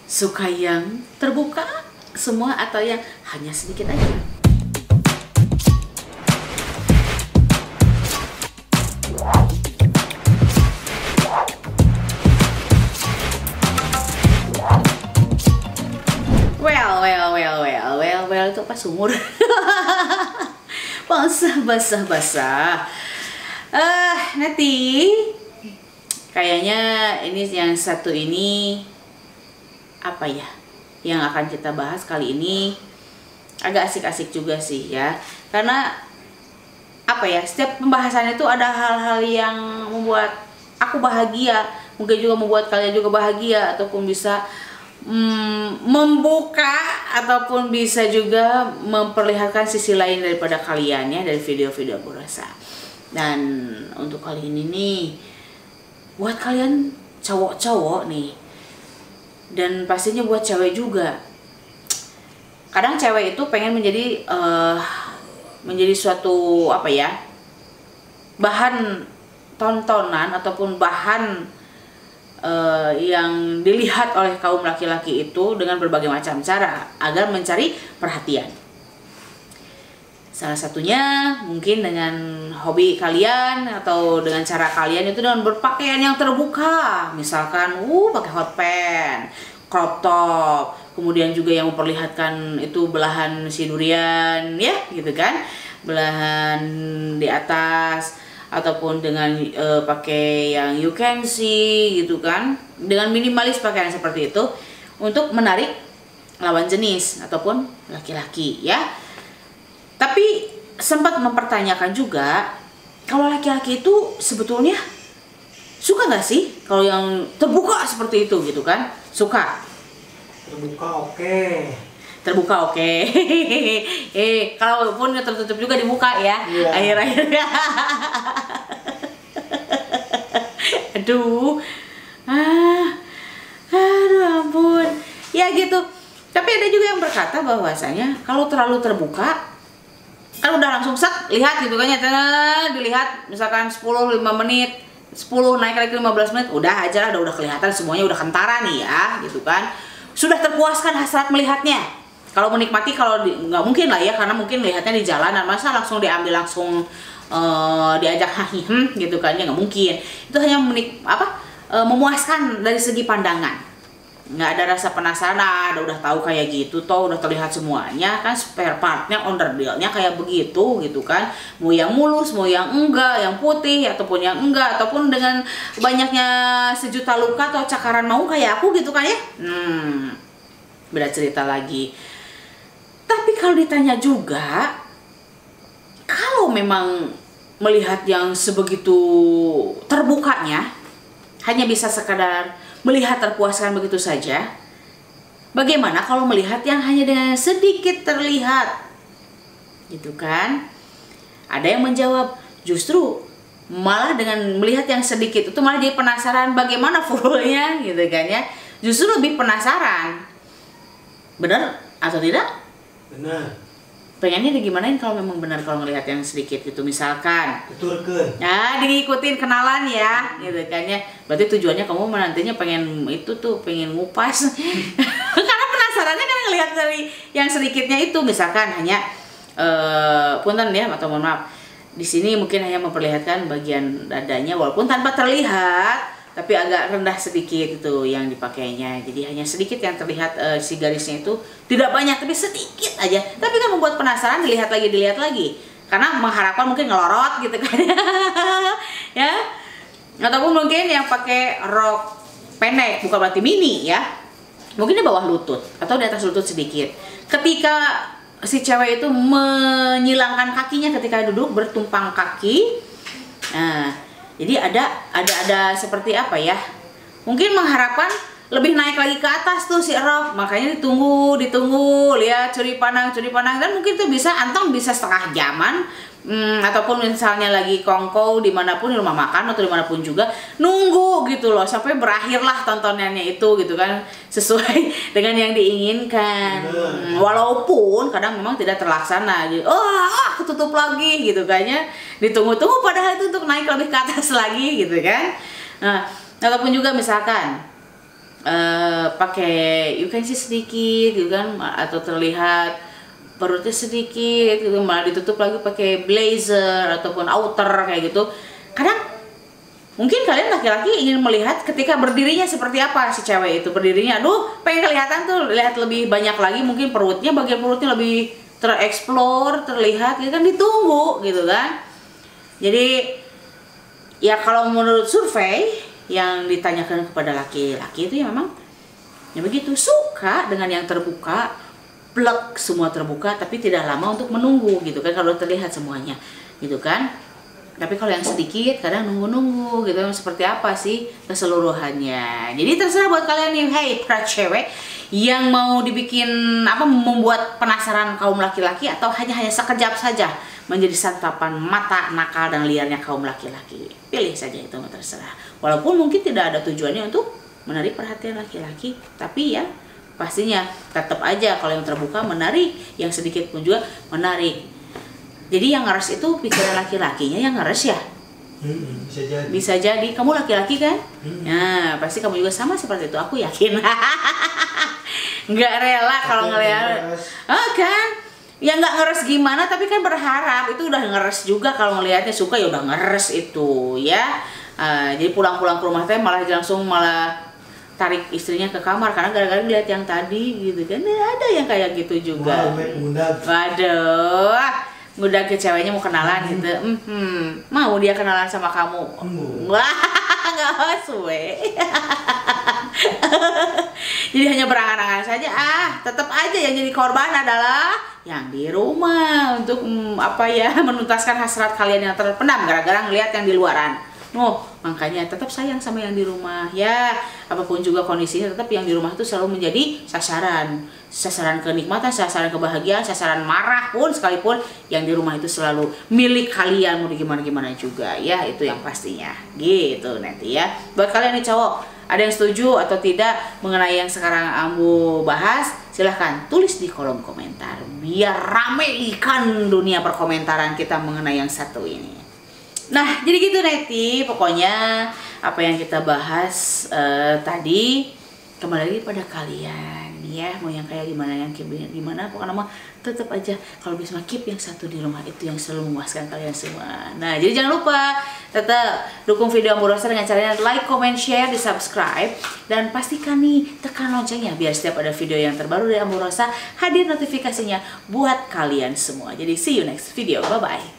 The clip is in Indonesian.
Suka yang terbuka semua atau yang hanya sedikit aja? Well itu apa sumur? basah. Nanti kayaknya ini yang satu ini apa ya yang akan kita bahas kali ini agak asik-asik juga sih ya, karena apa ya, setiap pembahasan itu ada hal-hal yang membuat aku bahagia, mungkin juga membuat kalian juga bahagia, ataupun bisa membuka ataupun bisa juga memperlihatkan sisi lain daripada kalian ya dari video-video aku rasa. Dan untuk kali ini nih buat kalian cowok-cowok nih, dan pastinya buat cewek juga. Kadang cewek itu pengen menjadi suatu apa ya, bahan tontonan ataupun bahan yang dilihat oleh kaum laki-laki itu dengan berbagai macam cara agar mencari perhatian. Salah satunya mungkin dengan hobi kalian atau dengan cara kalian itu dengan berpakaian yang terbuka, misalkan pakai hot pants, crop top, kemudian juga yang memperlihatkan itu belahan si durian ya gitu kan, belahan di atas, ataupun dengan pakai yang you can see gitu kan, dengan minimalis pakaian seperti itu untuk menarik lawan jenis ataupun laki-laki ya. Tapi sempat mempertanyakan juga, kalau laki-laki itu sebetulnya suka nggak sih kalau yang terbuka seperti itu gitu kan? Suka? Terbuka oke. Terbuka oke. Kalaupun tertutup juga dibuka ya. Iya. Akhir-akhirnya. Aduh ampun. Ya gitu. Tapi ada juga yang berkata bahwasanya kalau terlalu terbuka, kan udah langsung lihat gitu kan ya, dilihat misalkan 5 menit, 10 naik lagi 15 menit, udah aja lah, udah kelihatan semuanya, udah kentara nih ya gitu kan. Sudah terpuaskan hasrat melihatnya. Kalau menikmati, kalau nggak mungkin lah ya, karena mungkin lihatnya di jalanan, masa langsung diambil langsung diajak gitu kan ya, nggak mungkin. Itu hanya memuaskan dari segi pandangan, nggak ada rasa penasaran. Udah tahu kayak gitu, toh udah terlihat semuanya kan, spare partnya, onderdilnya kayak begitu gitu kan, mau yang mulus, mau yang enggak, yang putih ataupun yang enggak, ataupun dengan banyaknya sejuta luka atau cakaran mau kayak aku gitu kan ya, beda cerita lagi. Tapi kalau ditanya juga, kalau memang melihat yang sebegitu terbukanya, hanya bisa sekadar melihat terpuaskan begitu saja, bagaimana kalau melihat yang hanya dengan sedikit terlihat? Gitu kan? Ada yang menjawab, justru malah dengan melihat yang sedikit itu malah jadi penasaran bagaimana fullnya gitu kan ya. Justru lebih penasaran. Benar atau tidak? Benar. Pengennya digimanain kalau memang benar, kalau ngelihat yang sedikit itu misalkan beturkan, nah diikutin kenalan ya gitu kan ya. Berarti tujuannya kamu nantinya pengen itu tuh, pengen ngupas karena penasarannya kan ngelihat dari yang sedikitnya itu, misalkan hanya punten ya, atau mohon maaf, di sini mungkin hanya memperlihatkan bagian dadanya walaupun tanpa terlihat, tapi agak rendah sedikit itu yang dipakainya, jadi hanya sedikit yang terlihat, si garisnya itu tidak banyak tapi sedikit aja, tapi kan membuat penasaran, dilihat lagi karena mengharapkan mungkin ngelorot gitu kan ya, ataupun mungkin yang pakai rok pendek, bukan berarti mini ya, mungkin di bawah lutut atau di atas lutut sedikit, ketika si cewek itu menyilangkan kakinya ketika duduk bertumpang kaki. Nah, jadi ada seperti apa ya? Mungkin mengharapkan lebih naik lagi ke atas tuh si rok, makanya ditunggu, lihat curi pandang, dan mungkin tuh bisa antong bisa setengah jaman, ataupun misalnya lagi kongko dimanapun, di rumah makan atau dimanapun juga, nunggu gitu loh sampai berakhirlah tontonannya itu gitu kan, sesuai dengan yang diinginkan. Walaupun kadang memang tidak terlaksana, gitu. Ketutup lagi gitu kayaknya, ditunggu-tunggu padahal itu untuk naik lebih ke atas lagi gitu kan. Nah, ataupun juga misalkan pakai you can see sedikit gitu kan, atau terlihat perutnya sedikit gitu, malah ditutup lagi pakai blazer ataupun outer kayak gitu. Kadang mungkin kalian laki-laki ingin melihat ketika berdirinya seperti apa si cewek itu berdirinya. Aduh, pengen kelihatan tuh, lihat lebih banyak lagi, mungkin perutnya, bagian perutnya lebih tereksplor, terlihat gitu kan, ditunggu gitu kan. Jadi ya kalau menurut survei yang ditanyakan kepada laki-laki itu ya memang ya begitu, suka dengan yang terbuka, plek semua terbuka, tapi tidak lama untuk menunggu gitu kan, kalau terlihat semuanya gitu kan. Tapi kalau yang sedikit kadang nunggu-nunggu gitu, seperti apa sih keseluruhannya. Jadi terserah buat kalian nih, hey para cewek yang mau dibikin apa, membuat penasaran kaum laki-laki, atau hanya sekejap saja menjadi santapan mata nakal dan liarnya kaum laki-laki. Pilih saja, itu terserah. Walaupun mungkin tidak ada tujuannya untuk menarik perhatian laki-laki, tapi ya pastinya tetap aja kalau yang terbuka menarik, yang sedikit pun juga menarik. Jadi yang ngeres itu pikiran laki-lakinya yang ngeres ya? Bisa jadi. Bisa jadi. Kamu laki-laki kan? Nah, pasti kamu juga sama seperti itu, aku yakin. Nggak rela kalau ngeliat. Oh kan? Ya nggak ngeres gimana, tapi kan berharap. Itu udah ngeres juga kalau ngelihatnya suka, ya udah ngeres itu ya. Jadi pulang-pulang ke rumah teh malah langsung tarik istrinya ke kamar karena gara-gara lihat yang tadi gitu kan. Ada yang kayak gitu juga. Waduh. Udah ke ceweknya mau kenalan gitu, mau dia kenalan sama kamu? Wah, nggak suwe. Jadi hanya berangan-angan saja. Tetap aja yang jadi korban adalah yang di rumah untuk apa ya, menuntaskan hasrat kalian yang terpendam gara-gara ngelihat yang di luaran. Makanya tetap sayang sama yang di rumah ya. Apapun juga kondisinya, tetap yang di rumah itu selalu menjadi sasaran kenikmatan, sasaran kebahagiaan, sasaran marah pun sekalipun, yang di rumah itu selalu milik kalian, mau gimana-gimana juga ya, itu yang pastinya gitu nanti ya. Buat kalian nih cowok, ada yang setuju atau tidak mengenai yang sekarang Ambu bahas? Silahkan tulis di kolom komentar biar rame ikan dunia perkomentaran kita mengenai yang satu ini. Nah, jadi gitu Neti, pokoknya apa yang kita bahas tadi kembali lagi pada kalian ya, mau yang kayak gimana, yang gimana, pokoknya mah tetap aja kalau bisa keep yang satu di rumah, itu yang selalu memuaskan kalian semua. Nah, jadi jangan lupa tetap dukung video Ambu Rosa dengan caranya like, comment, share, di subscribe, dan pastikan nih tekan loncengnya biar setiap ada video yang terbaru dari Ambu Rosa hadir notifikasinya buat kalian semua. Jadi see you next video, bye bye.